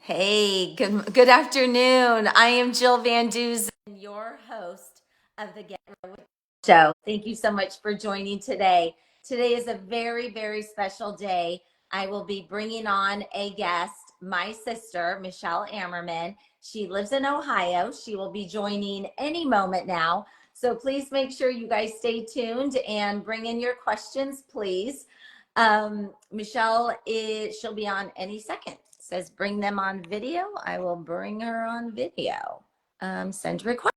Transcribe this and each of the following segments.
Hey, good afternoon. I am Jill Van Duzen, your host of the Get Real with Show. Thank you so much for joining today. Today is a very, very special day. I will be bringing on a guest, my sister, Michele Ammerman. She lives in Ohio. She will be joining any moment now. So please make sure you guys stay tuned and bring in your questions, please. Michele she'll be on any second. It says bring them on video. I will bring her on video. Send request.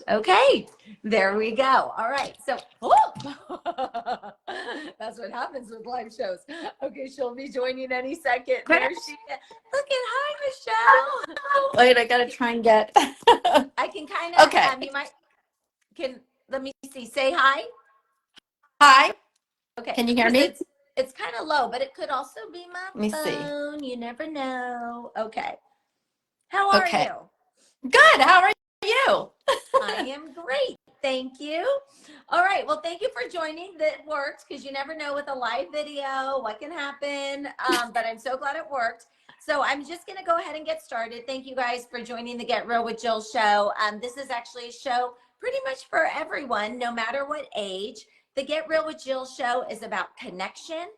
Okay, there we go. All right, so that's what happens with live shows. Okay, she'll be joining any second. There she is. Look at hi, Michele. Wait, I gotta try and get. I can kind of. Okay. You might can let me see. Say hi. Hi. Okay. Can you hear me? It's kind of low, but it could also be Let my me see. phone. You never know. Okay. How are Okay. you? Good. How are you? I am great. Thank you. All right. Well, thank you for joining. That worked because you never know with a live video what can happen. But I'm so glad it worked. So I'm just going to go ahead and get started. Thank you guys for joining the Get Real with Jill show. This is actually a show pretty much for everyone, no matter what age. The Get Real with Jill show is about connection,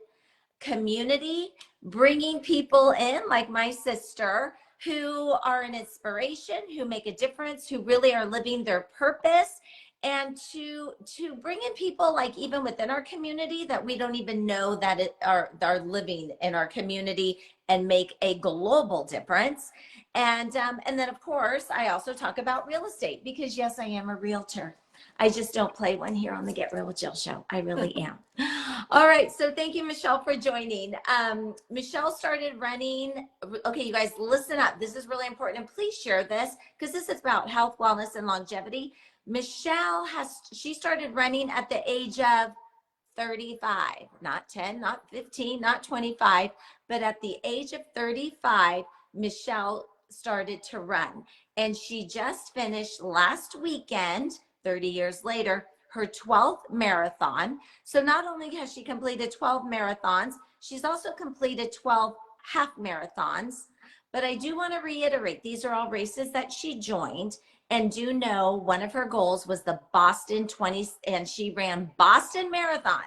community, bringing people in like my sister who are an inspiration, who make a difference, who really are living their purpose, and to bring in people like even within our community that we don't even know that are living in our community and make a global difference. And then of course I also talk about real estate because yes, I am a realtor. I just don't play one here on the Get Real with Jill show. I really am. All right. So thank you, Michele, for joining. Michele started running. Okay, you guys, listen up. This is really important. And please share this because this is about health, wellness, and longevity. Michele she started running at the age of 35, not 10, not 15, not 25, but at the age of 35, Michele started to run. And she just finished last weekend, 30 years later, her 12th marathon. So not only has she completed 12 marathons, she's also completed 12 half marathons. But I do want to reiterate, these are all races that she joined. And do know one of her goals was the Boston 20, and she ran Boston Marathon.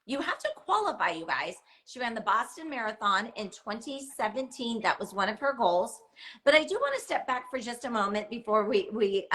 You have to qualify, you guys. She ran the Boston Marathon in 2017. That was one of her goals. But I do want to step back for just a moment before we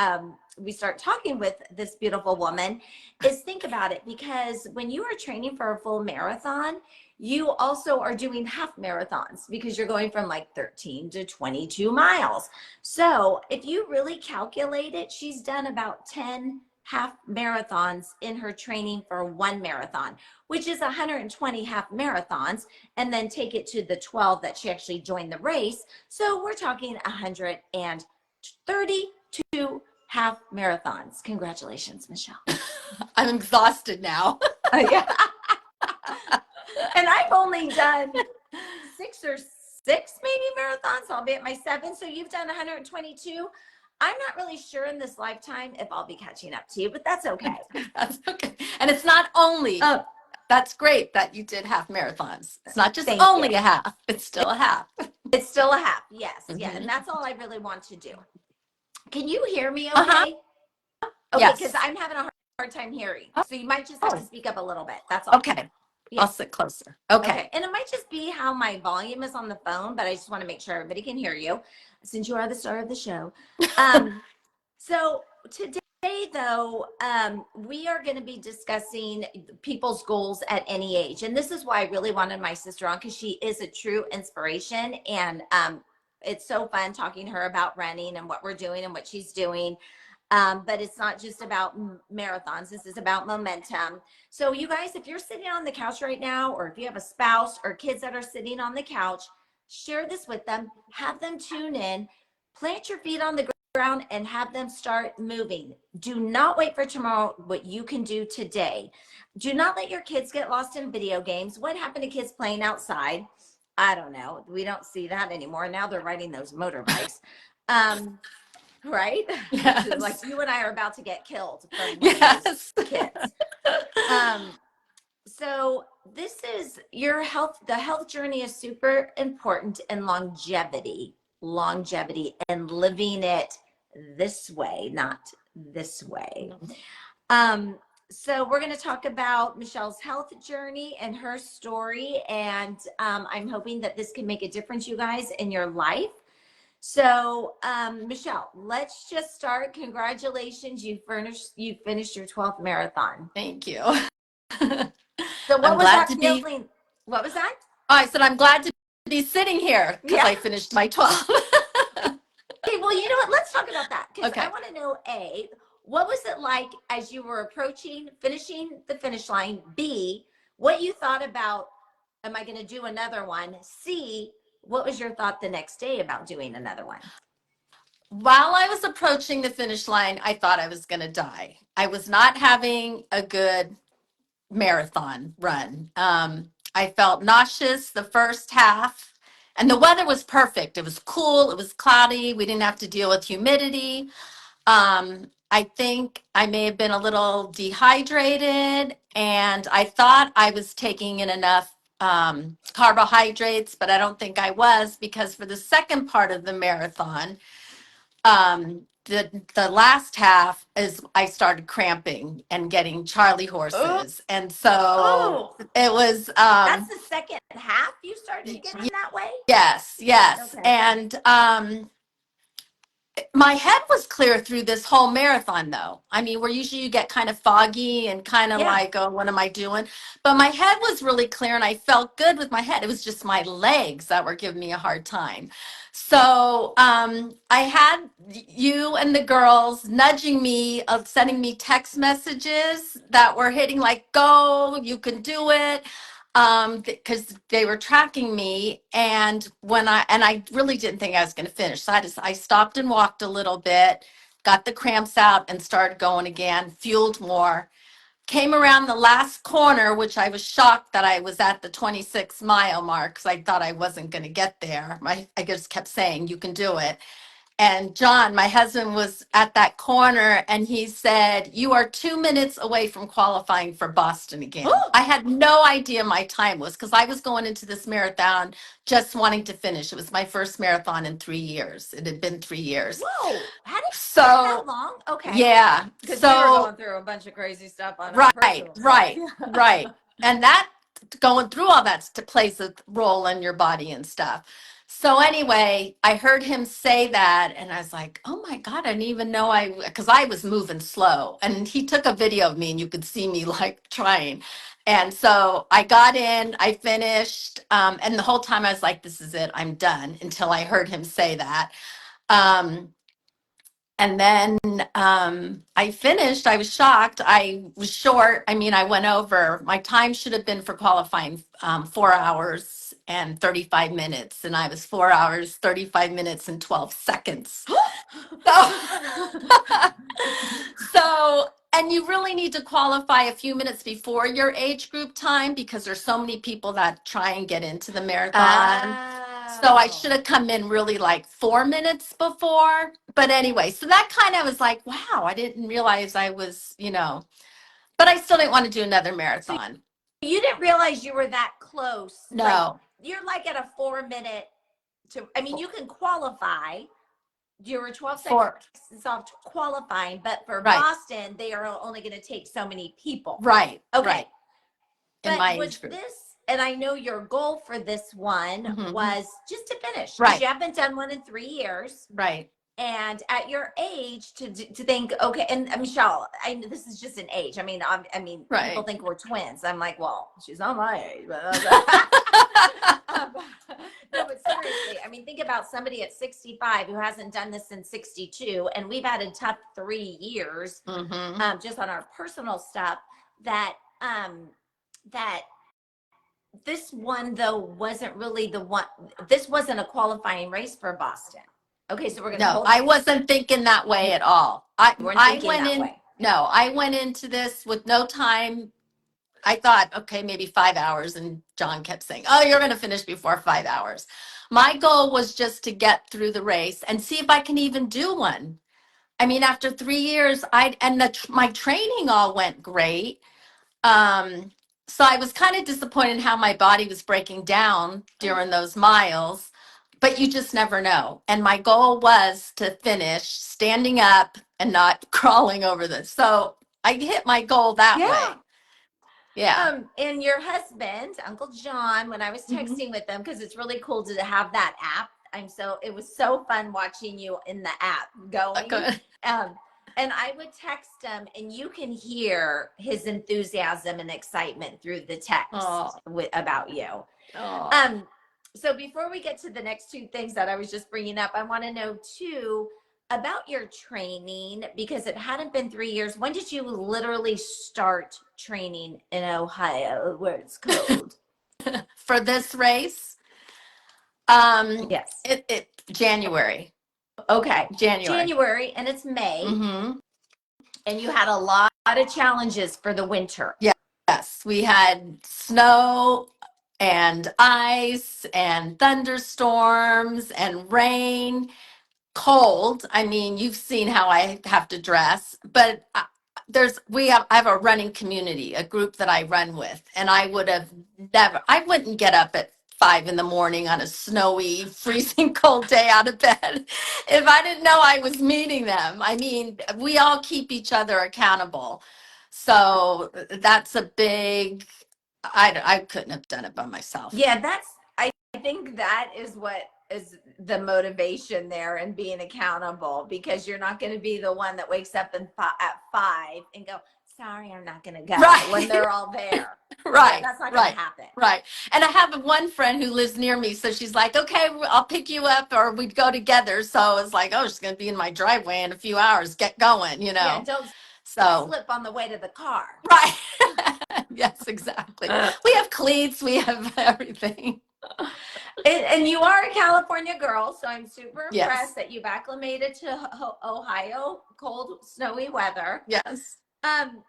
start talking with this beautiful woman. Is think about it, because when you are training for a full marathon, you also are doing half marathons because you're going from like 13 to 22 miles. So if you really calculate it, she's done about 10 half marathons in her training for one marathon, which is 120 half marathons, and then take it to the 12 that she actually joined the race. So we're talking 132 half marathons. Congratulations, Michele. I'm exhausted now. Yeah. And I've only done 6 maybe marathons. I'll be at my 7th. So you've done 122. I'm not really sure in this lifetime if I'll be catching up to you, but that's okay. That's okay. And it's not only, that's great that you did half marathons. It's not just only a half, it's still a half. It's still a half. Yes. Mm-hmm. Yeah. And that's all I really want to do. Can you hear me okay? Okay. Yes. Because I'm having a hard time hearing. So you might just have to speak up a little bit. That's all. Okay. Yeah. I'll sit closer. Okay. And it might just be how my volume is on the phone, but I just want to make sure everybody can hear you since you are the star of the show. So today, though, we are going to be discussing people's goals at any age. And this is why I really wanted my sister on, because she is a true inspiration. And it's so fun talking to her about running and what we're doing and what she's doing. But it's not just about marathons. This is about momentum. So you guys, if you're sitting on the couch right now, or if you have a spouse or kids that are sitting on the couch, share this with them, have them tune in, plant your feet on the ground and have them start moving. Do not wait for tomorrow what you can do today. Do not let your kids get lost in video games. What happened to kids playing outside? I don't know. We don't see that anymore. Now they're riding those motorbikes. Right? Yes. Like you and I are about to get killed from one of those kids. So this is your health. The health journey is super important, and longevity longevity and living it this way, not this way. Um, so we're going to talk about Michelle's health journey and her story. And I'm hoping that this can make a difference, you guys, in your life. So, Michelle, let's just start. Congratulations. You finished your 12th marathon. Thank you. So what I'm was glad that to be, feeling? What was that? oh, I said, I'm glad to be sitting here because Yeah. I finished my 12. Okay, well, you know what? Let's talk about that because I Okay. want to know, A, what was it like as you were finishing the finish line? B, what you thought about, am I going to do another one? C, what was your thought the next day about doing another one? While I was approaching the finish line, I thought I was going to die. I was not having a good marathon run. I felt nauseous the first half, and the weather was perfect. It was cool, it was cloudy, we didn't have to deal with humidity. I think I may have been a little dehydrated, and I thought I was taking in enough carbohydrates, but I don't think I was, because for the second part of the marathon, the last half is I started cramping and getting Charlie Oh, horses, and so oh, it was that's the second half you started getting that way? yes, Okay. and my head was clear through this whole marathon, though. I mean, where usually you get kind of foggy and kind of Yeah. like, oh, what am I doing? But my head was really clear and I felt good with my head. It was just my legs that were giving me a hard time. So I had you and the girls nudging me, sending me text messages that were hitting like, go, you can do it, because they were tracking me, and I really didn't think I was going to finish, so I stopped and walked a little bit, got the cramps out, and started going again, fueled more. Came around the last corner, which I was shocked that I was at the 26-mile mark because I thought I wasn't going to get there. I just kept saying, you can do it. And John, my husband, was at that corner and he said, you are 2 minutes away from qualifying for Boston again. Ooh. I had no idea my time was, because I was going into this marathon just wanting to finish. It was my first marathon in 3 years. It had been 3 years. Whoa. How did you get that So, long? Okay. yeah. Because we were So, going through a bunch of crazy stuff on our right, personal stuff. right, right. And that going through all that plays a role in your body and stuff. So anyway, I heard him say that and I was like, oh my God, I didn't even know because I was moving slow. And he took a video of me and you could see me like trying. And so I got in, I finished, and the whole time I was like, this is it, I'm done, until I heard him say that. And then I finished. I was shocked. I was short. I mean, I went over. My time should have been for qualifying 4 hours and 35 minutes. And I was 4 hours, 35 minutes, and 12 seconds. So, and you really need to qualify a few minutes before your age group time because there's so many people that try and get into the marathon. So I should have come in really like 4 minutes before. But anyway, so that kind of was like, wow, I didn't realize I was, but I still didn't want to do another So marathon. you didn't realize you were that close. Like No. you're like at a 4 minute I mean, you can qualify. You were 12 seconds off qualifying, but for Right. Boston, they are only going to take so many people. Right. Okay. Right. In But my was age group. this, and I know your goal for this one was just to finish. Right. You haven't done one in 3 years. Right. And at your age to think, okay, and Michelle, this is just an age. I mean, Right. people think we're twins. I'm like, well, she's not my age. But no, but seriously, I mean, think about somebody at 65 who hasn't done this since 62, and we've had a tough 3 years, just on our personal stuff. That this one though wasn't really the one. This wasn't a qualifying race for Boston. Okay, so we're gonna. No, I wasn't thinking that way at all. I went into this with no time. I thought, okay, maybe 5 hours. And John kept saying, oh, you're going to finish before 5 hours. My goal was just to get through the race and see if I can even do one. I mean, after 3 years, my training all went great. So I was kind of disappointed how my body was breaking down during those miles. but you just never know. And my goal was to finish standing up and not crawling over this. So I hit my goal that Yeah. way. Yeah. And your husband, Uncle John, when I was Mhm. texting with them, because it's really cool to have that app. It was so fun watching you in the app going. Okay. Um, and I would text him, and you can hear his enthusiasm and excitement through the Oh, text about you. oh. Um, so before we get to the next two things that I was just bringing up, I want to know too about your training, because it hadn't been 3 years. When did you literally start training in Ohio where it's cold? For this race, Yes. it January. Okay. January. January, and it's May, Mm-hmm. and you had a lot of challenges for the winter. Yes, we had snow and ice and thunderstorms and rain, cold. I mean, you've seen how I have to dress, but I have a running community, a group that I run with, and I wouldn't get up at 5 in the morning on a snowy, freezing cold day out of bed if I didn't know I was meeting them. I mean, we all keep each other accountable. So that's a big, I couldn't have done it by myself. Yeah, I think that is what is the motivation there and being accountable, because you're not going to be the one that wakes up at 5 and go, sorry, I'm not going to go when Right. they're all there. Right, That's not going to right, happen. right. And I have one friend who lives near me, so she's like, "Okay, I'll pick you up, or we'd go together." So it's like, "Oh, she's gonna be in my driveway in a few hours. Get going," you Yeah, know. don't So, slip on the way to the car. right. Yes, exactly. We have cleats, we have everything. And you are a California girl, so I'm super Yes, impressed that you've acclimated to Ohio cold, snowy weather. yes. Um,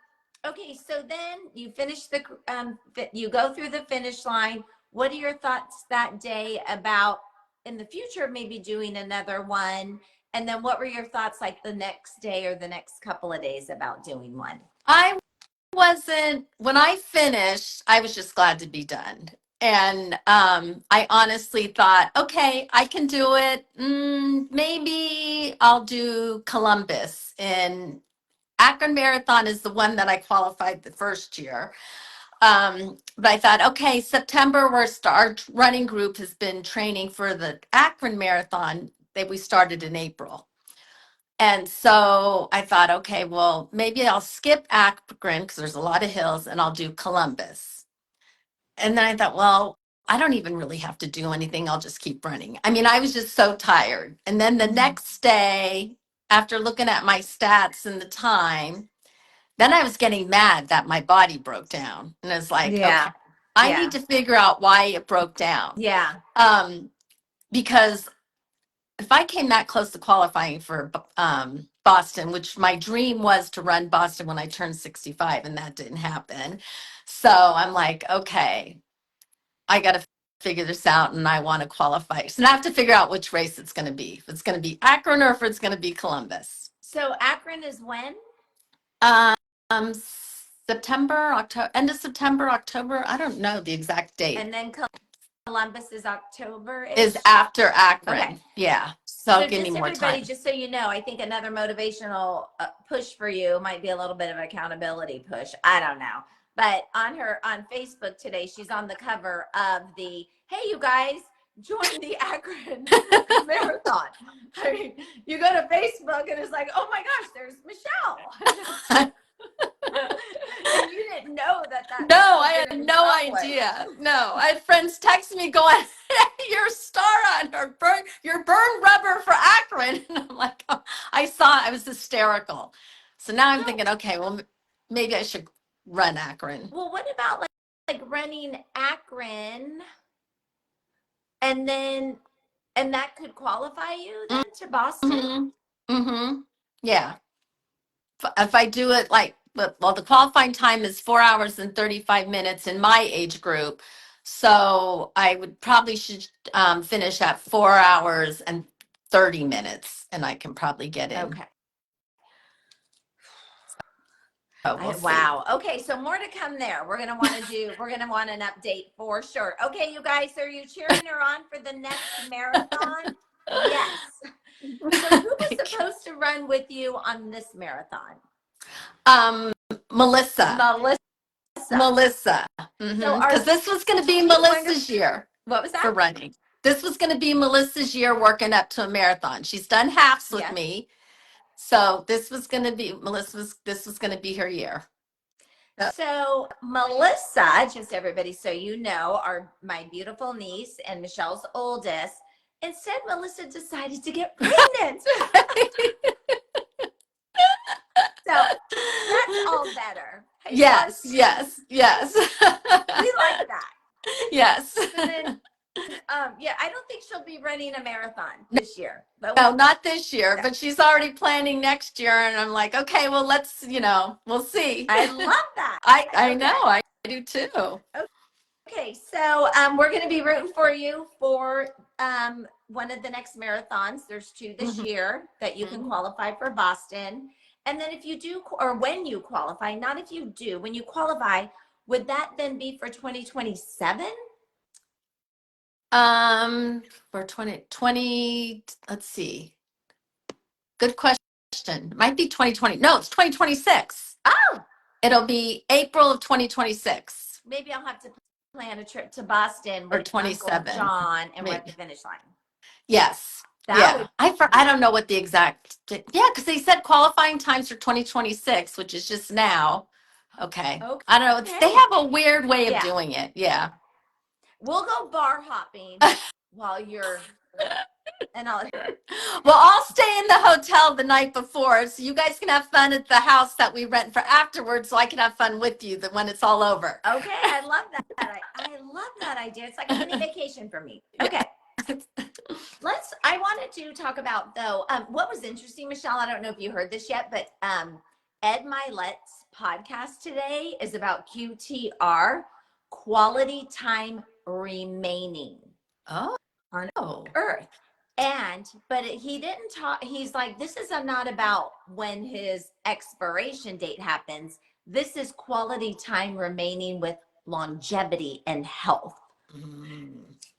okay, so then you finish you go through the finish line. What are your thoughts that day about in the future maybe doing another one? And then what were your thoughts like the next day or the next couple of days about doing one? I wasn't, when I finished, I was just glad to be done. And I honestly thought, okay, I can do it. Maybe I'll do Columbus. And Akron Marathon is the one that I qualified the first year. But I thought, okay, September, our running group has been training for the Akron Marathon that we started in April. And so I thought, okay, well, maybe I'll skip Akron because there's a lot of hills and I'll do Columbus. And then I thought, well, I don't even really have to do anything. I'll just keep running. I mean, I was just so tired. And then the next day, after looking at my stats and the time, then I was getting mad that my body broke down. And it's like, okay, Yeah. I need Yeah. to figure out why it broke down. Yeah. Um, because if I came that close to qualifying for Boston, which my dream was to run Boston when I turned 65, and that didn't happen. So I'm like, okay, I got to figure this out and I want to qualify. So now I have to figure out which race it's going to be. If it's going to be Akron or if it's going to be Columbus. So Akron is when? Um, September, October, end of September, October. I don't know the exact date. And then Columbus is October-ish? Is after Okay. Akron. Yeah. So So give me just more everybody, time. just so you know, I think another motivational push for you might be a little bit of an accountability push. I don't know. But on Facebook today, she's on the cover of the, hey, you guys, join the Akron Marathon. I mean, you go to Facebook and it's like, oh my gosh, there's Michele. And you didn't know that No, was I going to had be no published. idea. No, I had friends text me going, "Hey, your star on her your burn rubber for Akron." And I'm like, oh, I was hysterical. So now I'm No. thinking, okay, well, maybe I should run Akron. Well, what about like running Akron and then and that could qualify you then to Boston? Mm-hmm. Mm-hmm. Yeah. If I do it well, the qualifying time is 4 hours and 35 minutes in my age group. So I would probably should finish at 4 hours and 30 minutes and I can probably get in. Okay. we'll see. Wow. Okay, so more to come there. We're gonna want an update for sure. Okay, you guys, are you cheering her on for the next marathon? Yes. So who was supposed to run with you on this marathon? Um, Melissa. Melissa. Melissa. So Because this was going to be Melissa's year what was for that? running. This was going to be Melissa's year working up to a marathon. She's done halves with Yes. me. So this was going to be this was going to be her year. Yep. So Melissa, just everybody, so you know, my beautiful niece and Michelle's oldest. Instead, Melissa decided to get pregnant. So that's all better. Hey, Yes, plus, yes, yes. we like that. Yes. So then, yeah, I don't think she'll be running a marathon this year. But No, not this year, no. but she's already planning next year. And I'm like, okay, well, let's, we'll see. I love that. I Okay. know, I do too. Okay, so we're going to be rooting for you for one of the next marathons. There's two this year that you can qualify for Boston. And then if you do, or when you qualify, not if you do, when you qualify, would that then be for 2027? For 2020, let's see. Good question. Might be 2020. No, it's 2026. Oh, It'll be April of 2026 maybe I'll have to plan a trip to Boston or with Uncle 27. John and we're at Maybe. the finish line. Yes. That Yeah. would I don't know what the exact, yeah, because they said qualifying times for 2026, which is just now. Okay. okay. I don't know. They have a weird way of Yeah. doing it. Yeah. We'll go bar hopping while you're, and I'll. Well, I'll stay in the hotel the night before so you guys can have fun at the house that we rent for afterwards so I can have fun with you when it's all over. Okay, I love that. I love that idea. It's like a mini vacation for me. Okay. I wanted to talk about though, what was interesting, Michelle, I don't know if you heard this yet, but Ed Milet's podcast today is about QTR, quality time remaining Oh. on Earth. But he didn't talk, he's like, this is not about when his expiration date happens. This is quality time remaining with longevity and health.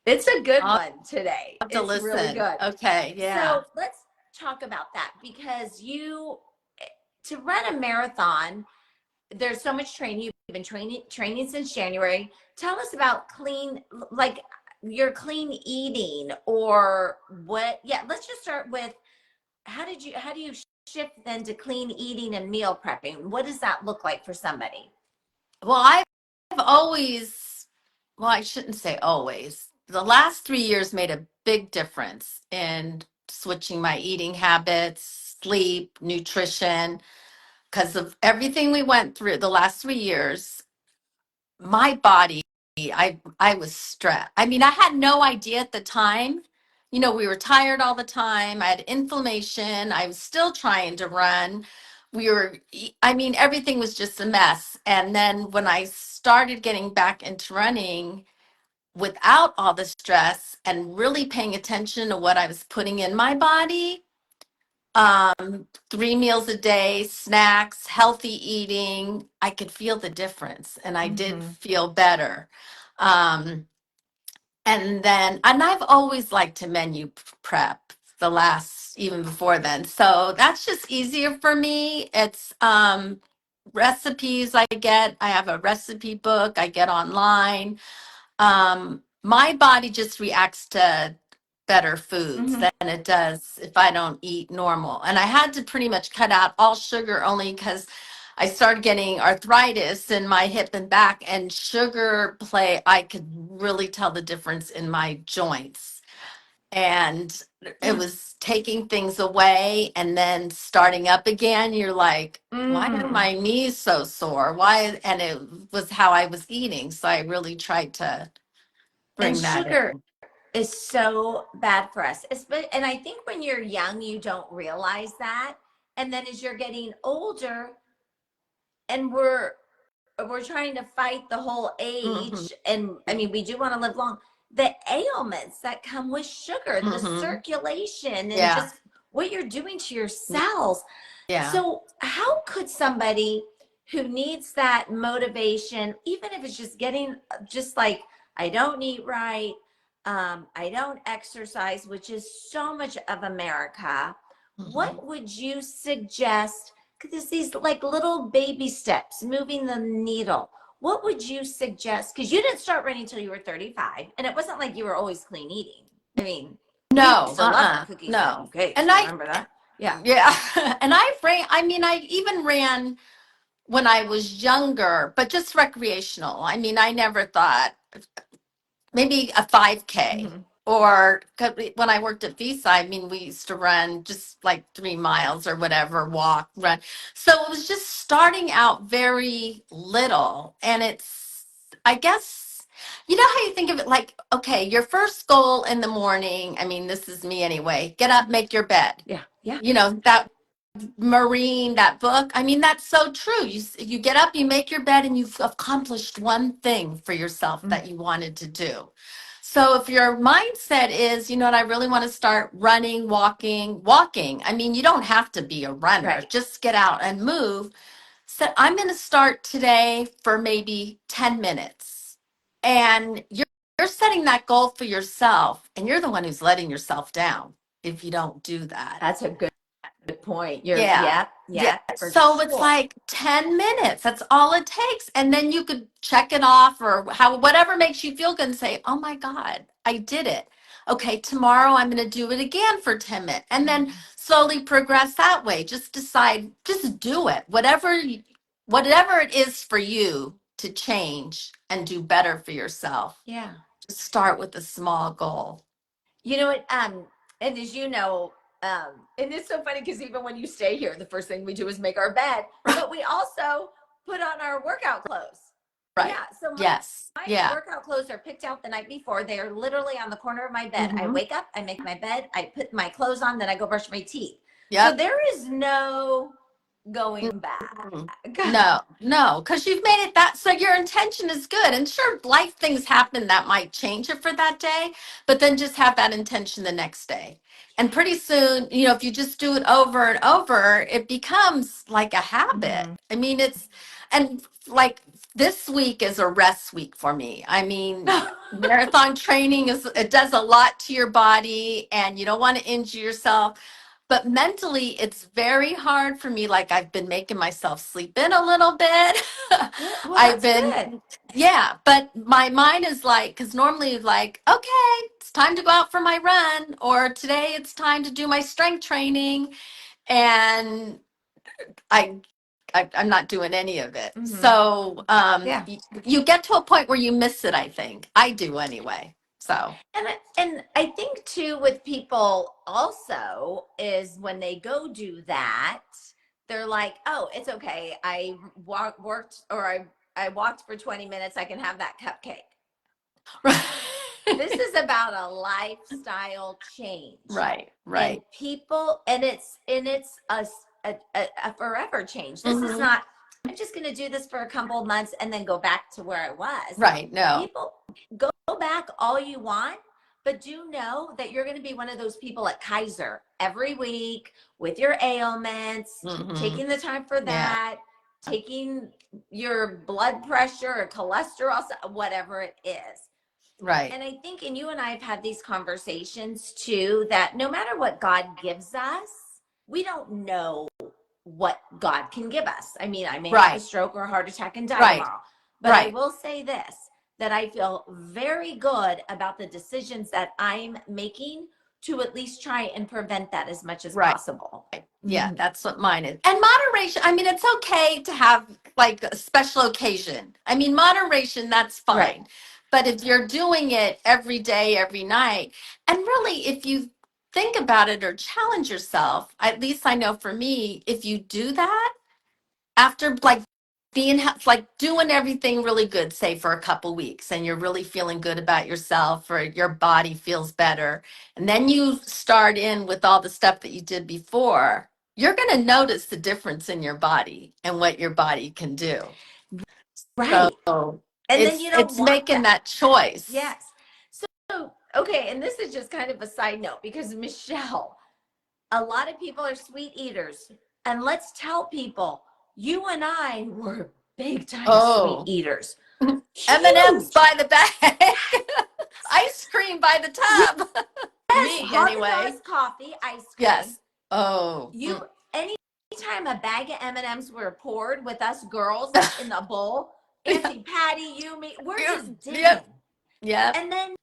It's a good one today. Have to it's listen. really good. Okay, yeah. So let's talk about that because to run a marathon, there's so much training. You've been training since January. Tell us about like your clean eating or what? Yeah, let's just start with how do you shift then to clean eating and meal prepping? What does that look like for somebody? Well, I've always, well, I shouldn't say always. The last 3 years made a big difference in switching my eating habits, sleep, nutrition, because of everything we went through the last 3 years. My body, I was stressed. I mean, I had no idea at the time. We were tired all the time. I had inflammation. I was still trying to run. I mean, everything was just a mess. And then when I started getting back into running without all the stress and really paying attention to what I was putting in my body, 3 meals a day, snacks, healthy eating, I could feel the difference and I did feel better. Um, and I've always liked to menu prep even before then. So that's just easier for me. It's recipes I have a recipe book I get online. My body just reacts to better foods than it does if I don't eat normal. And I had to pretty much cut out all sugar only because I started getting arthritis in my hip and back, and I could really tell the difference in my joints. And it was taking things away and then starting up again. You're like, why are my knees so sore? Why? And it was how I was eating. So I really tried to bring And that sugar in. is so bad for us. And I think when you're young, you don't realize that. And then as you're getting older, and we're trying to fight the whole age, and I mean, we do want to live long. The ailments that come with sugar, the circulation, and just what you're doing to your cells. Yeah. So how could somebody who needs that motivation, even if it's just getting, just like, I don't eat right, I don't exercise, which is so much of America, what would you suggest? Because these like little baby steps, moving the needle. What would you suggest? Because you didn't start running until you were 35, and it wasn't like you were always clean eating. I mean, we No, used to love our cookies no. and cakes. And Remember that? Yeah. yeah, and I ran, I mean, I even ran when I was younger, but just recreational. I mean, I never thought maybe a 5K Mm-hmm. or 'cause when I worked at Visa, I mean, we used to run just like 3 miles or whatever, walk, run. So it was just starting out very little. And it's, I guess, you know how you think of it like, okay, your first goal in the morning, I mean, this is me anyway, get up, make your bed. Yeah. Yeah. You know, that Marine, that book. I mean, that's so true. You get up, you make your bed, and you've accomplished one thing for yourself that you wanted to do. So if your mindset is, you know what, I really want to start running, walking. I mean, you don't have to be a runner. Right. Just get out and move. So I'm going to start today for maybe 10 minutes. And you're setting that goal for yourself, and you're the one who's letting yourself down if you don't do that. That's a good point. You're, Yeah. yeah, Yeah. yeah, for So it's sure. like 10 minutes. That's all it takes. And then you could check it off or how whatever makes you feel good and say, "Oh my God, I did it. Okay, tomorrow I'm going to do it again for 10 minutes." And then slowly progress that way. Just decide, just do it. Whatever it is for you to change and do better for yourself. Yeah. Just start with a small goal. You know what? And as you know, and it's so funny because even when you stay here, the first thing we do is make our bed, but we also put on our workout clothes. Right. Yeah. So Yes. my Yeah. workout clothes are picked out the night before. They are literally on the corner of my bed. I Mhm. wake up, I make my bed, I put my clothes on, then I go brush my teeth. So Yep. there is no going back. Mm. No, because you've made it that, so your intention is good. And sure, life things happen that might change it for that day, but then just have that intention the next day. And pretty soon, you know, if you just do it over and over, it becomes like a habit. Mhm. I mean, and like this week is a rest week for me. I mean, marathon training it does a lot to your body and you don't want to injure yourself. But mentally, it's very hard for me. Like I've been making myself sleep in a little bit. Good. Well, I've that's good. been, yeah, but my mind is like, because normally, like, okay, it's time to go out for my run, or today it's time to do my strength training, and I, I'm not doing any of it. Mhm. So Yeah. you get to a point where you miss it. I think I do anyway. So And I think too with people also is when they go do that, they're like, oh, it's okay. I worked or I walked for 20 minutes. I can have that cupcake. This is about a lifestyle change. right, And right. people, and it's a forever change. This is Hmm. not, I'm just going to do this for a couple of months and then go back to where I was. Right. No. People, go back all you want, but do know that you're going to be one of those people at Kaiser every week with your ailments, Hmm. taking the time for Yeah. that, taking your blood pressure or cholesterol, whatever it is. Right. And I think, and you and I have had these conversations too, that no matter what God gives us, we don't know what God can give us. I mean, I may have a Right. stroke or a heart attack and die Right. tomorrow, but I Right. will say this, that I feel very good about the decisions that I'm making to at least try and prevent that as much as Right. possible. Yeah, Mhm. that's what mine is. And moderation, I mean, it's okay to have like a special occasion. I mean, moderation, that's Right. fine. But if you're doing it every day, every night, and really, if you think about it or challenge yourself, at least I know for me, if you do that, after like like doing everything really good, say for a couple weeks, and you're really feeling good about yourself or your body feels better, and then you start in with all the stuff that you did before, you're going to notice the difference in your body and what your body can do. Right. So And then it's you don't it's want making that. that choice. Yes. So, okay. And this is just kind of a side note because Michelle, a lot of people are sweet eaters. And let's tell people you and I were big time sweet Oh, eaters. M&M's Huge. by the bag, ice cream by the Yes, tub. Me, anyway. Haagen-Dazs coffee, ice cream. Yes. Oh, You anytime a bag of M&Ms were poured with us girls like in the bowl, yeah, Auntie Patty, you, me, we're yep, just yep, digging. yep. And then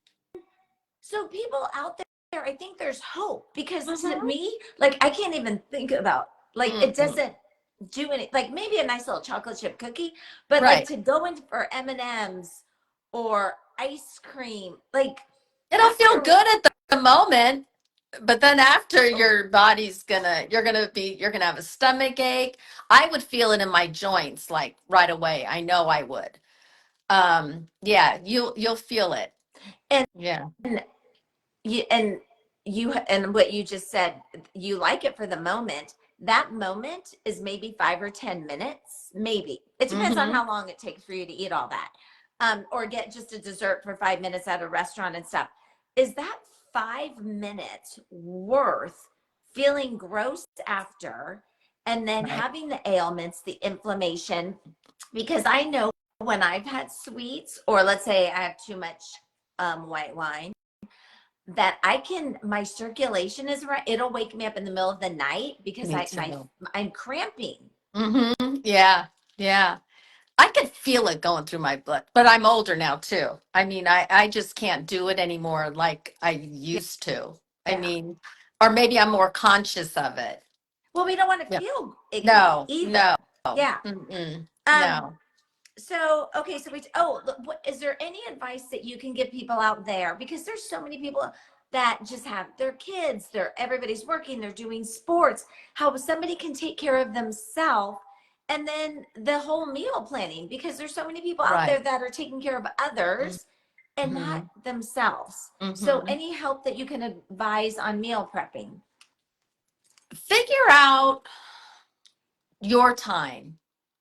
so people out there, I think there's hope because to Mhm. me, like I can't even think about like it Mm-mm. doesn't do any like maybe a nice little chocolate chip cookie, but like Right. to go in for M&Ms or ice cream, like It'll feel after good at the moment, but then after oh, your body's you're gonna have a stomach ache. I would feel it in my joints like right away. I know I would. Yeah, you'll feel it. and Yeah. and you and what you just said, you like it for the moment. That moment is maybe 5 or 10 minutes, maybe it depends on Mm-hmm. how long it takes for you to eat all that, or get just a dessert for 5 minutes at a restaurant and stuff. Is that 5 minutes worth feeling gross after and then Right. having the ailments, the inflammation? Because I know when I've had sweets, or let's say I have too much white wine, that I can, my circulation is right. It'll wake me up in the middle of the night because Me too. I'm cramping. Mm-hmm. Yeah. Yeah. I could feel it going through my blood, but I'm older now too. I mean, I just can't do it anymore like I used to. I Yeah. mean, or maybe I'm more conscious of it. Well, we don't want to Yeah. feel icky No, no, either. Yeah. mm-mm, Um, no. so okay, so what is there any advice that you can give people out there? Because there's so many people that just have their kids, everybody's working, they're doing sports, how somebody can take care of themselves, and then the whole meal planning, because there's so many people out there Right. that are taking care of others and not Mm-hmm, themselves. So mm-hmm. any help that you can advise on meal prepping? Figure out your time,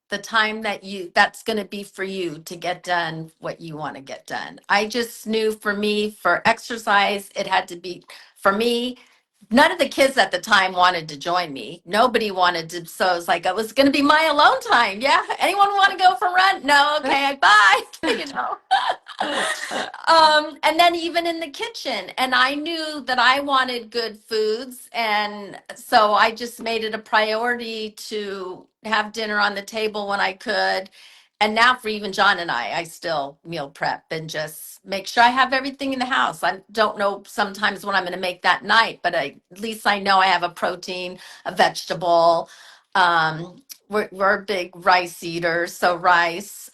the time that's going to be for you to get done what you want to get done. I just knew for me, for exercise, it had to be for me. None of the kids at the time wanted to join me. Nobody wanted to. So it's like it was going to be my alone time. Yeah. Anyone want to go for a run? No. Okay. Bye. You know. And then even in the kitchen, and I knew that I wanted good foods, and so I just made it a priority to have dinner on the table when I could. And now for even John and I still meal prep and just make sure I have everything in the house. I don't know sometimes what I'm going to make that night, but at least I know I have a protein, a vegetable. We're big rice eaters, so rice.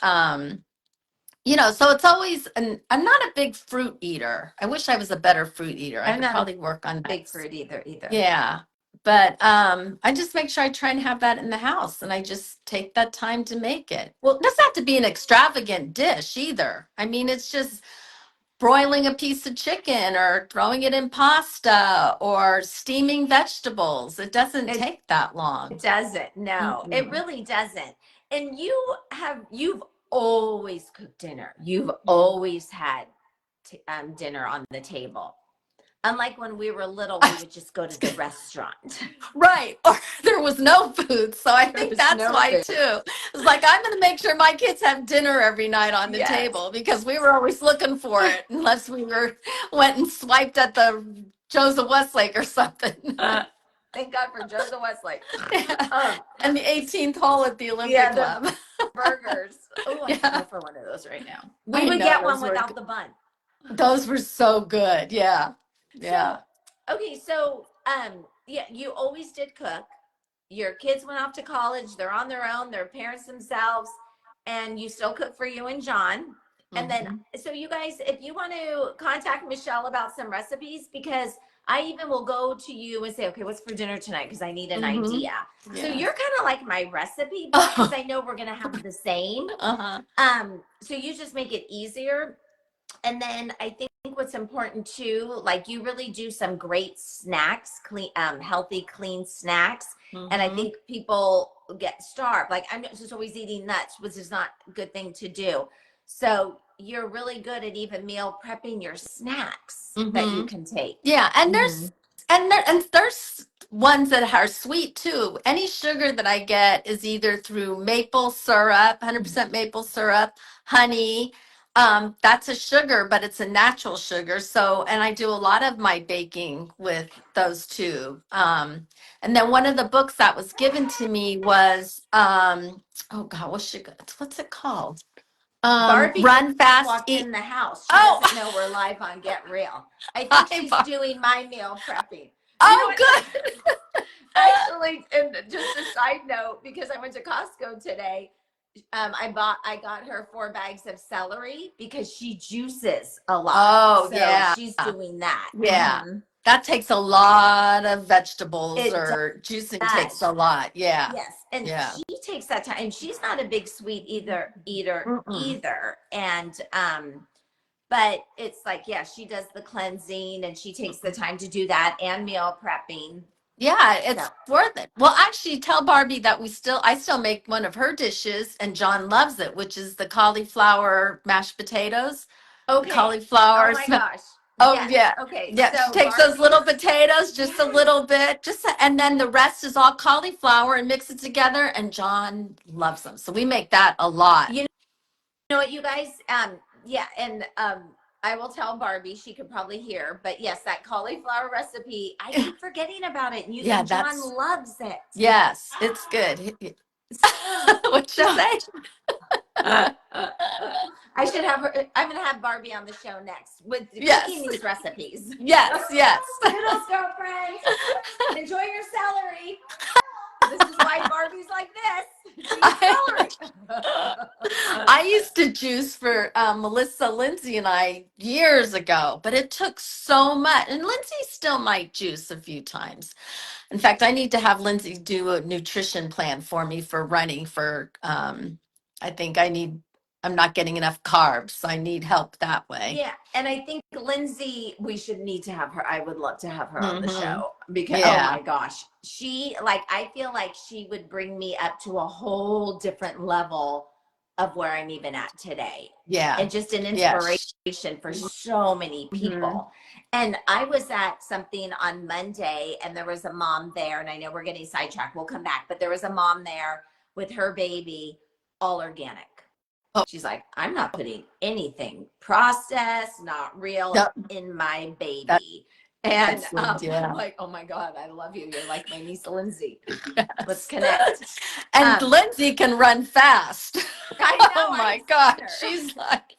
So it's always, and I'm not a big fruit eater. I wish I was a better fruit eater. I I'm could not a probably work on that. big fruit either. Yeah. But I just make sure I try and have that in the house and I just take that time to make it. It Well, doesn't have to be an extravagant dish either. I mean, it's just broiling a piece of chicken or throwing it in pasta or steaming vegetables. It doesn't it take that long. it doesn't. No, it Mm-mm. really doesn't. And you've always cooked dinner. You've Mm. always had dinner on the table. Unlike when we were little, we would just go to the restaurant. Right. Or there was no food. So I There think was that's no why food. too. It's like I'm going to make sure my kids have dinner every night on the Yes. table because we were always looking for it unless went and swiped at the Joseph Westlake or something. Thank God for Joseph Westlake. Yeah. Um, And the 18th hole at the Olympic yeah, the Club. burgers. Oh, I could Yeah. go for one of those right now. We I would know get one those were without the bun. those were so good. Yeah. Yeah. So, okay, so yeah, you always did cook. Your kids went off to college, they're on their own, they're parents themselves, and you still cook for you and John. And then, Mhm. so you guys, if you want to contact Michele about some recipes, because I even will go to you and say, okay, what's for dinner tonight? Because I need an Mhm. idea. So you're Yes. kind of like my recipe book because I know we're going to have the same. Uh-huh. So you just make it easier. And then I think what's important too, like you really do some great snacks, clean, healthy, clean snacks. And I Mhm. think people get starved. Like I'm just always eating nuts, which is not a good thing to do. So you're really good at even meal prepping your snacks that you Mhm. can take. Yeah, and Mm-hmm. there's ones that are sweet too. Any sugar that I get is either through maple syrup, 100% maple syrup, honey. That's a sugar, but it's a natural sugar. So, and I do a lot of my baking with those two. And then one of the books that was given to me was, oh God, what's it called? Barbie just Run Fast, walked Eat. in the house. She Oh, doesn't know we're live on Get Real. I think hi, she's doing my meal prepping. You know oh, what? good. Actually, and just a side note, because I went to Costco today, I got her 4 bags of celery because she juices a lot. Oh, So yeah. she's doing that. Yeah. That takes a lot of vegetables, It or juicing takes a does. lot. Yeah. Yes. And Yeah. she takes that time, and she's not a big sweet eater Mm-mm. either. And but it's like, yeah, she does the cleansing and she takes the time to do that and meal prepping. Yeah, So it's worth it. Well, actually, tell Barbie that I still make one of her dishes, and John loves it, which is the cauliflower mashed potatoes. The okay. Oh cauliflower. my gosh. Oh Yes. yeah, Okay. yeah. She So takes those Barbie's little potatoes, just a yes. little bit, and then the rest is all cauliflower, and mix it together. And John loves them, so we make that a lot. You know what, you guys? Yeah, and I will tell Barbie, she could probably hear, but yes, that cauliflower recipe, I keep forgetting about it. And Yeah, and John that's loves it. yes, it's good. What'd you So say? I should have her. I'm going to have Barbie on the show next with cooking Yes, these recipes. yes, yes. Toodles, girlfriend. Enjoy your celery. This is why Barbie's like this. She eats I, celery. I used to juice for Melissa, Lindsay, and I years ago, but it took so much. And Lindsay still might juice a few times. In fact, I need to have Lindsay do a nutrition plan for me for running. I think I'm not getting enough carbs, so I need help that way. Yeah, and I think Lindsay, we should need to have her. I would love to have her on the Hmm. show because oh Yeah, my gosh, I feel like she would bring me up to a whole different level of where I'm even at today. yeah, And just an yeah. inspiration for so many Mhm. people. And I was at something on Monday and there was a mom there, and I know we're getting sidetracked. We'll come back, but there was a mom there with her baby, all organic. Oh, She's like, I'm not putting anything processed, not real yep, in my that's baby. And excellent. I'm Yeah. like, oh my God, I love you. You're like my niece, Lindsay. Let's Yes. connect. And Um, Lindsay can run fast. I know, Oh I've my God. seen her. She's like,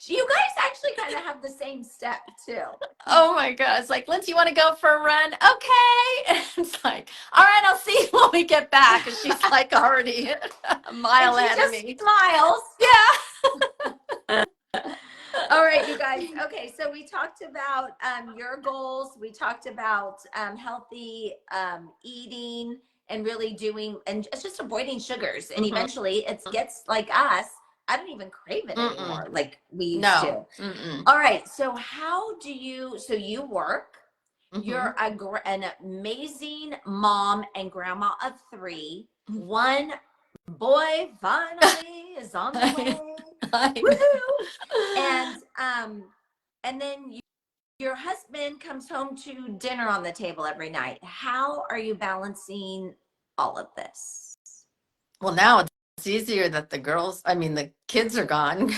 You guys actually kind of have the same step too. oh my God. It's like, Lindsay, you want to go for a run? Okay. And it's like, all right, I'll see you when we get back. And she's like already a And mile she ahead of just me. smiles. Yeah. All right, you guys. Okay, so we talked about your goals. We talked about healthy eating and really doing, and it's just avoiding sugars. And Mhm. eventually it gets like us. I don't even crave it Mm-mm. anymore like we used No. to. Mm-mm. All right, so so you work, Mm-hmm. you're an amazing mom and grandma of 3. One boy finally is on the I, way. I Woohoo! know. And then your husband comes home to dinner on the table every night. How are you balancing all of this? Well, now it's easier that the kids are gone.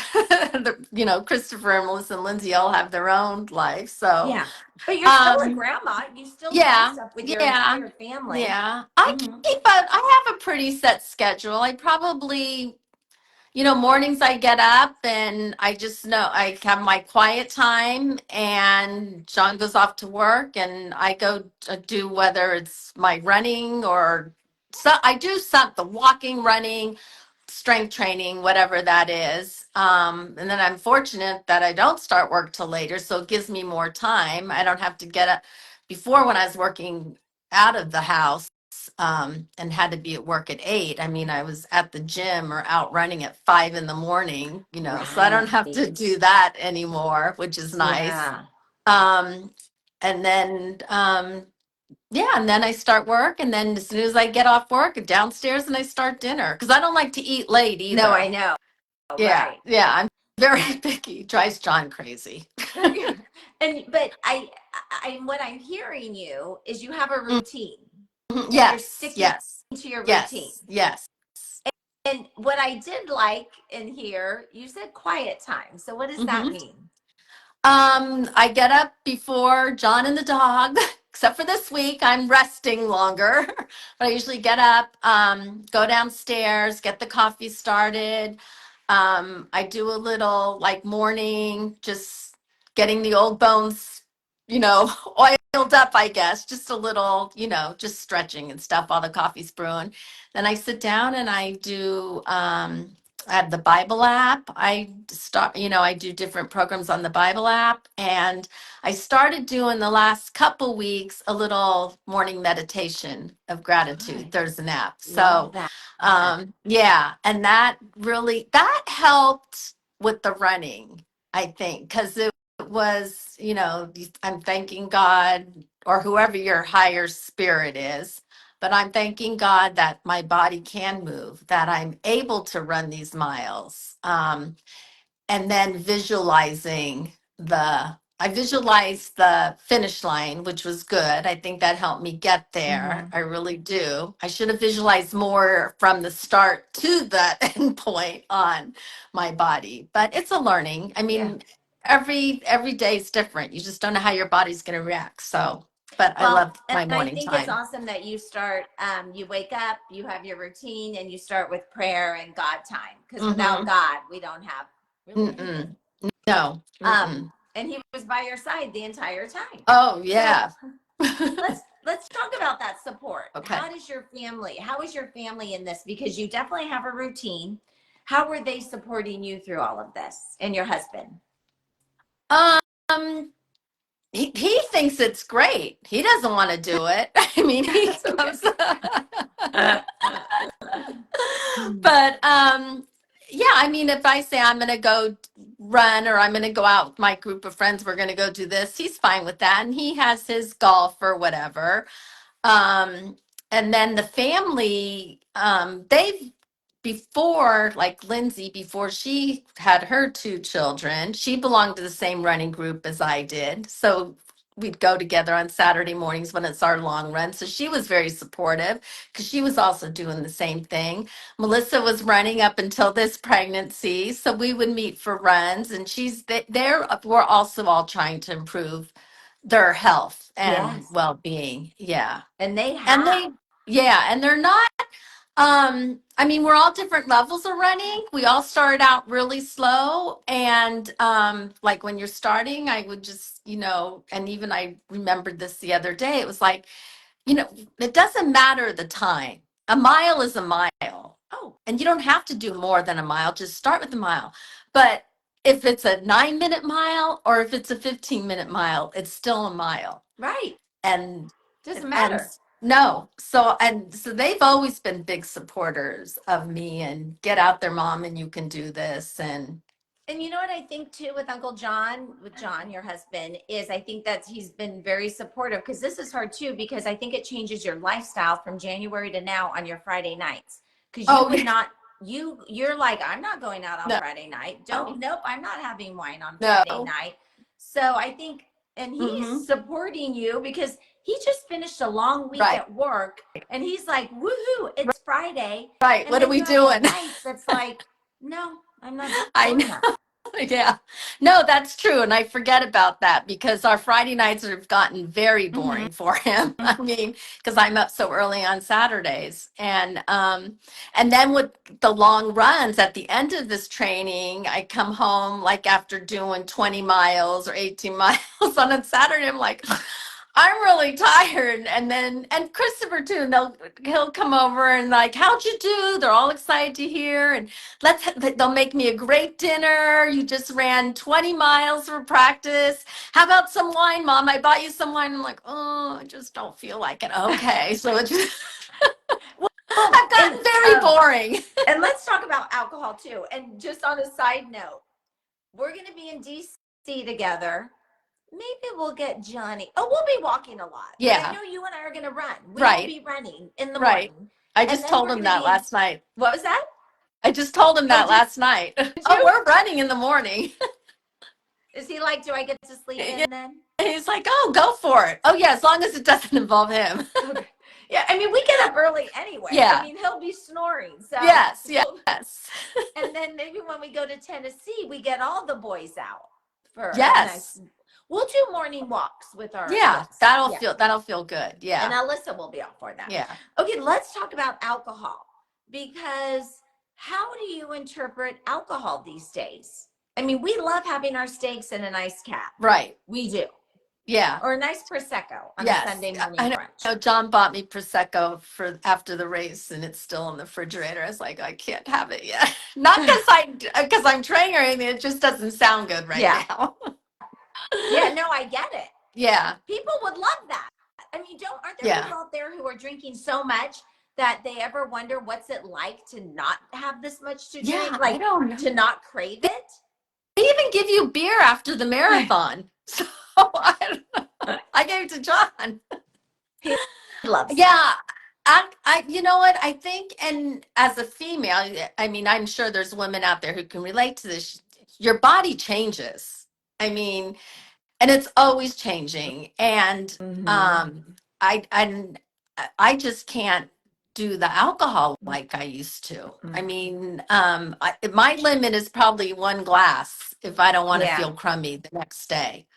Christopher and Melissa and Lindsay all have their own life. So, Yeah, but you're still a um, grandma. You still do yeah, stuff with your yeah, entire family. yeah. Hmm. I have a pretty set schedule. I probably, mornings I get up and I just know I have my quiet time, and John goes off to work and I go to do, whether it's my running or so I do the walking, running, strength training, whatever that is. And then I'm fortunate that I don't start work till later, so it gives me more time. I don't have to get up. Before, when I was working out of the house, and had to be at work at 8, I mean, I was at the gym or out running at 5 in the morning, so I don't have to Right. do that anymore, which is nice. Yeah. Um, and then, yeah, and then I start work, and then as soon as I get off work, downstairs and I start dinner because I don't like to eat late No, I either. know. Yeah, Right. yeah, I'm very picky. Drives John crazy. And but what I'm hearing you is you have a routine. and you're Yes, sticking yes, to your routine. yes, yes. And what I did like in here, you said quiet time. So what does that hmm mean? I get up before John and the dog, except for this week, I'm resting longer. But I usually get up, go downstairs, get the coffee started. I do a little like morning, just getting the old bones, oiled up, I guess, just a little, just stretching and stuff while the coffee's brewing. Then I sit down and I have the Bible app. I do different programs on the Bible app. And I started doing the last couple weeks a little morning meditation of gratitude. Good. There's an app. Love So, that. yeah. And that helped with the running, I think, because it was, I'm thanking God or whoever your higher spirit is, but I'm thanking God that my body can move, that I'm able to run these miles. And then I visualized the finish line, which was good. I think that helped me get there. Mhm. I really do. I should have visualized more from the start to the end point on my body, but it's a learning. I Yeah. mean, every day is different. You just don't know how your body's going to react. So, but I Well, love and my I morning think it's time. awesome that you start, you wake up, you have your routine, and you start with prayer and God time. Because without Mm-hmm. God, we don't have really anything. Mm-mm. No. Um, Mm-mm. and he was by your side the entire time. Oh, So yeah. let's talk about that support. Okay. How is your family in this? Because you definitely have a routine. How were they supporting you through all of this and your husband? Um, he thinks it's great. He doesn't want to do it. I mean, he That's comes, okay. but yeah. I mean, if I say I'm going to go run or I'm going to go out with my group of friends, we're going to go do this. He's fine with that, and he has his golf or whatever. Um, and then the family, they've before, like Lindsay, before she had her two children, she belonged to the same running group as I did. So we'd go together on Saturday mornings when it's our long run. So she was very supportive because she was also doing the same thing. Melissa was running up until this pregnancy. So we would meet for runs, and we're also all trying to improve their health and Yes. well-being. Yeah. And they And have. and they're not, I mean, we're all different levels of running. We all started out really slow. And like when you're starting, I would just, and even I remembered this the other day. It was like, you know, it doesn't matter the time. A mile is a mile. Oh, And you don't have to do more than a mile. Just start with a mile. But if it's a 9-minute mile or if it's a 15-minute mile, it's still a mile. right. And Doesn't and matter. no, so they've always been big supporters of me and get out there, mom, and you can do this. And And you know what I think too with Uncle John, with John, your husband, is I think that he's been very supportive because this is hard too, because I think it changes your lifestyle from January to now on your Friday nights. Because you oh would not, you're like, I'm not going out on no, Friday night. Nope, I'm not having wine on Friday no, night. So I think, and he's hmm supporting you because he just finished a long week right, at work and he's like, woohoo, it's Friday. right. And What are then we you have a doing? wife that's like, no, I'm not I doing know. that. Yeah. No, that's true. And I forget about that because our Friday nights have gotten very Mhm. boring for him. I mean, because I'm up so early on Saturdays. And then with the long runs at the end of this training, I come home like after doing 20 miles or 18 miles on a Saturday. I'm like, I'm really tired. And Christopher too, he'll come over and like, how'd you do? They're all excited to hear. And they'll make me a great dinner. You just ran 20 miles for practice. How about some wine, mom? I bought you some wine. I'm like, oh, I just don't feel like it. Okay. So it's just, Well, I've gotten very boring. and let's talk about alcohol too. And just on a side note, we're going to be in DC together. Maybe we'll get Johnny. Oh, we'll be walking a lot, but I Yeah. know you and I are going to run. We will Right. be running in the Right. morning. I And just then told we're him going to that be in, last night. what was that? I just told him Oh, that last night. did Oh, you? we're running in the morning. Is he like, do I get to sleep Yeah. in then? He's like, oh, go for it. Oh, yeah, as long as it doesn't involve him. Okay. Yeah, I mean, we get up early anyway. I Yeah. mean, he'll be snoring. So, Yes. Yes. and then maybe when we go to Tennessee, we get all the boys out for a nice. Yes. We'll do morning walks with our, Yeah. yes. That'll Yeah. feel good. And Yeah. Alyssa will be out for that. Yeah. Okay, let's talk about alcohol, because how do you interpret alcohol these days? I mean, we love having our steaks and a nice cat. Right. We do. Yeah. Or a nice Prosecco on a Yes. Sunday morning I brunch. know John bought me Prosecco for after the race and it's still in the refrigerator. I was like, I can't have it yet. Not because I'm training or anything. It just doesn't sound good right Yeah. now. Yeah, no, I get it. Yeah. People would love that. I mean, aren't there Yeah. people out there who are drinking so much that they ever wonder what's it like to not have this much to drink? Yeah. Like, I don't know. to not crave it? They even give you beer after the marathon. So I gave it to John. He loves Yeah. that. You know what? I think, and as a female, I mean, I'm sure there's women out there who can relate to this. Your body changes. I mean, and it's always changing. And Mm-hmm. I I just can't do the alcohol like I used to. I Mm-hmm. mean, my limit is probably one glass if I don't want to Yeah. feel crummy the next day.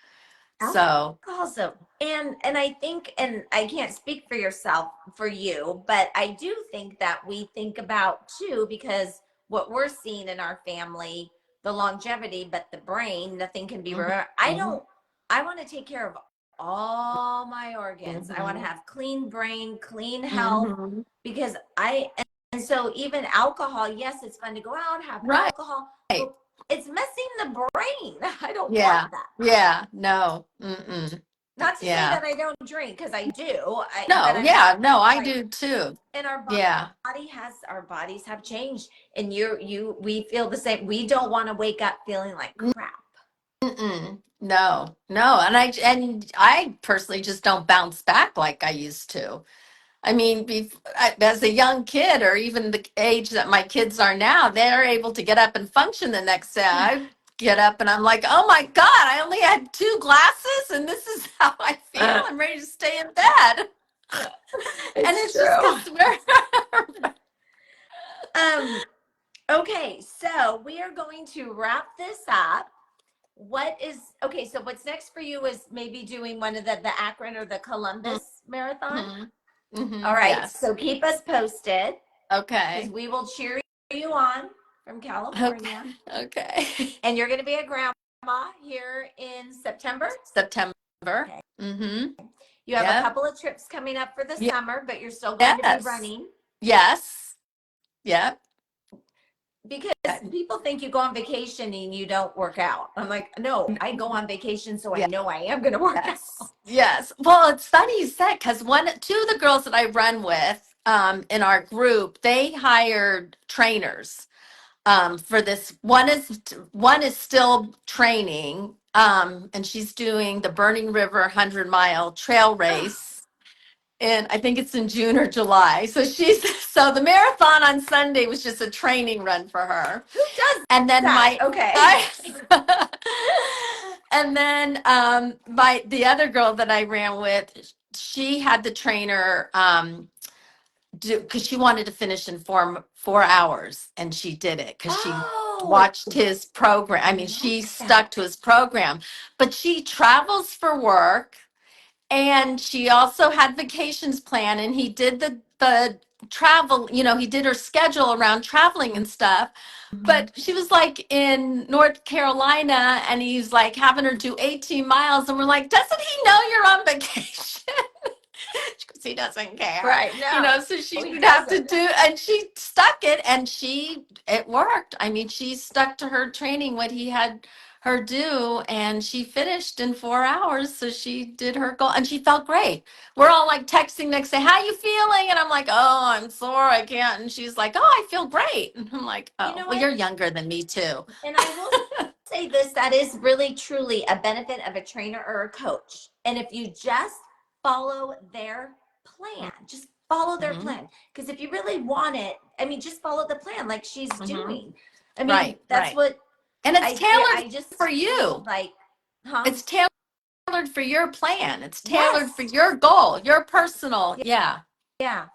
So, Awesome. And I think, and I can't speak for yourself, for you, but I do think that we think about too, because what we're seeing in our family, the longevity, but the brain, nothing can be remembered. mhm, I want to take care of all my organs. I want to mhm, have clean brain, clean health, mhm. because and so even alcohol, yes, it's fun to go out, have Right. alcohol, but it's messing the brain. I don't want Yeah. that. Yeah. No. Mm-mm. Not to say Yeah. that I don't drink, because I do. But No. I'm Yeah. not No, I like, do too. and Yeah. our bodies have changed, and we feel the same. We don't want to wake up feeling like crap. Mm-mm. No. No. And I personally just don't bounce back like I used to. I mean, as a young kid, or even the age that my kids are now, they're able to get up and function the next day. I get up and I'm like, oh my God, I only had 2 glasses and this is how I feel. I'm ready to stay in bed. And It's it's just true. because we're. Okay, so we are going to wrap this up. Okay, so what's next for you is maybe doing one of the Akron or the Columbus marathon. Mm-hmm. Mm-hmm. All right, Yes. so keep us posted, because Okay. we will cheer you on from California. Okay. And you're going to be a grandma here in September. September. Okay. Mm-hmm. You have a Yep. couple of trips coming up for the summer, but you're still going to be Yes. running. Yes. Yep. Because people think you go on vacation and you don't work out. I'm like, no, I go on vacation, so I know I am going to work out. Yes. Well, it's funny you said, because two of the girls that I run with in our group, they hired trainers for this. One is still training, and she's doing the Burning River 100-mile trail race. And I think it's in June or July. So so the marathon on Sunday was just a training run for her. Who does And then that? and then the other girl that I ran with, she had the trainer because she wanted to finish in 4 hours, and she did it because she watched his program. I mean, she stuck to his program, but she travels for work. And she also had vacations planned, and he did the travel, he did her schedule around traveling and stuff. But she was like in North Carolina, and he's like having her do 18 miles. And we're like, doesn't he know you're on vacation? Because he doesn't care. Right. No. So she would have to do, and she stuck it, and it worked. I mean, she stuck to her training, what he had her do, and she finished in 4 hours. So she did her goal, and she felt great. We're all like texting next day, how you feeling? And I'm like, oh, I'm sore, I can't. And she's like, oh, I feel great. And I'm like, oh, well, you're younger than me too. And I will say this, that is really truly a benefit of a trainer or a coach. And if you just follow their plan, just follow their plan. Because if you really want it, I mean, just follow the plan like she's doing. I mean, that's what. And it's tailored just for you. Like, It's tailored for your plan. It's tailored for your goal, your personal. Yeah. Yeah.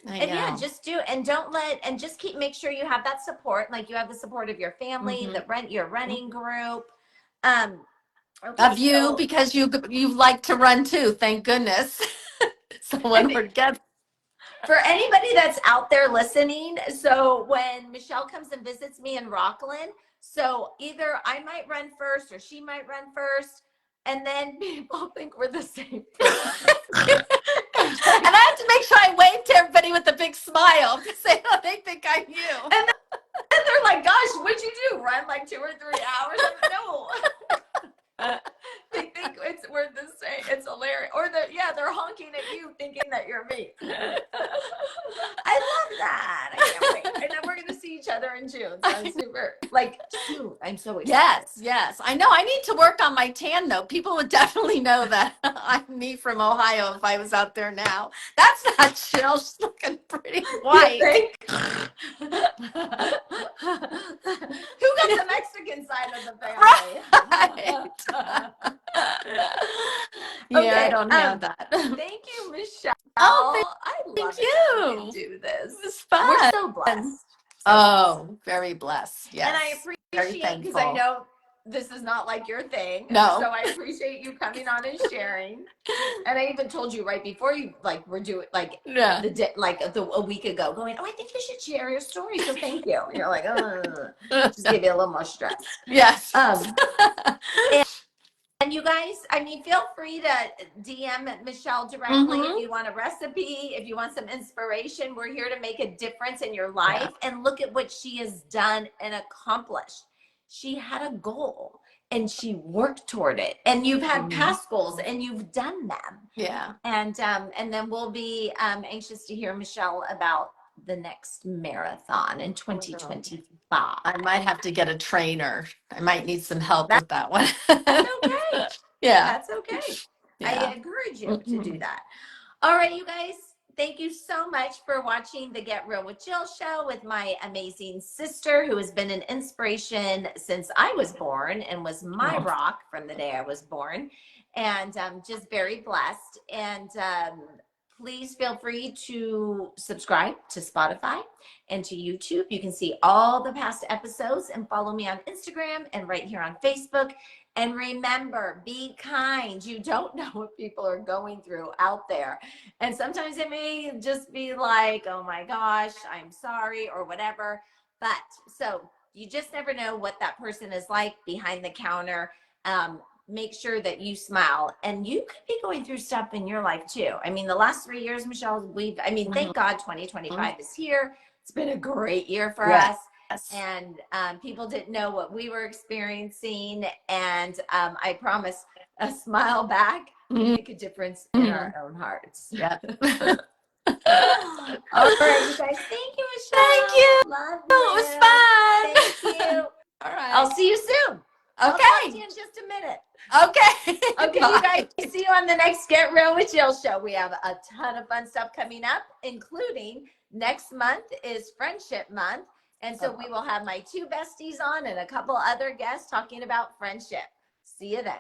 I And yeah, know. just do, and don't let, and just make sure you have that support. Like you have the support of your family, your running group. Um, okay, Of you, so because you like to run too, thank goodness. So when we're together. for anybody that's out there listening, so when Michele comes and visits me in Rockland, so either I might run first or she might run first, and then people think we're the same person. And I have to make sure I wave to everybody with a big smile because they think I'm you. And they're like, gosh, what'd you do? Run like 2 or 3 hours? I'm like, no. They think we're the same. It's hilarious. Or they're honking at you thinking that you're me. I love that. I can't wait. And then we're gonna see each other in June. So I'm super soon. I'm so excited. Yes. I know. I need to work on my tan though. People would definitely know that I'm me from Ohio if I was out there now. That's not chill. She's looking pretty white. You think? Who got the Mexican side of the family? Right. Yeah, Okay, I don't have that. Thank you, Michele. Oh, I love thank it that we can you. do this. It was We're fun. so blessed. Oh, very blessed. Yes. And I Very appreciate, because I thankful. know this is not like your thing. No. So I appreciate you coming on and sharing. And I even told you right before you we're doing Yeah. a week ago, going, oh, I think you should share your story. So thank you. You're like, just give you a little more stress. Yes. And you guys, I mean, feel free to DM Michele directly if you want a recipe, if you want some inspiration. We're here to make a difference in your life. And look at what she has done and accomplished. She had a goal and she worked toward it. And you've had past goals and you've done them. Yeah. And then we'll be anxious to hear, Michele, about the next marathon in 2025. I might have to get a trainer. I might need some help with that one. That's okay. Yeah. That's okay. Yeah. I encourage you to do that. All right, you guys. Thank you so much for watching the Get Real with Jill show with my amazing sister, who has been an inspiration since I was born and was my rock from the day I was born. And I'm just very blessed. And please feel free to subscribe to Spotify and to YouTube. You can see all the past episodes and follow me on Instagram and right here on Facebook. And remember, be kind. You don't know what people are going through out there. And sometimes it may just be like, oh my gosh, I'm sorry, or whatever. But so you just never know what that person is like behind the counter. Make sure that you smile, and you could be going through stuff in your life too. I mean, the last 3 years, Michele, thank God 2025 is here. It's been a great year for us. And people didn't know what we were experiencing. And I promise a smile back can make a difference in our own hearts. Yep. All right, you guys. Thank you, Michele. Thank you. Love you. It was fun. Thank you. All right. I'll see you soon. I'll talk to you in just a minute. Okay. Okay, you guys. See you on the next Get Real with Jill show. We have a ton of fun stuff coming up, including next month is Friendship Month. And so we will have my 2 besties on and a couple other guests talking about friendship. See you then.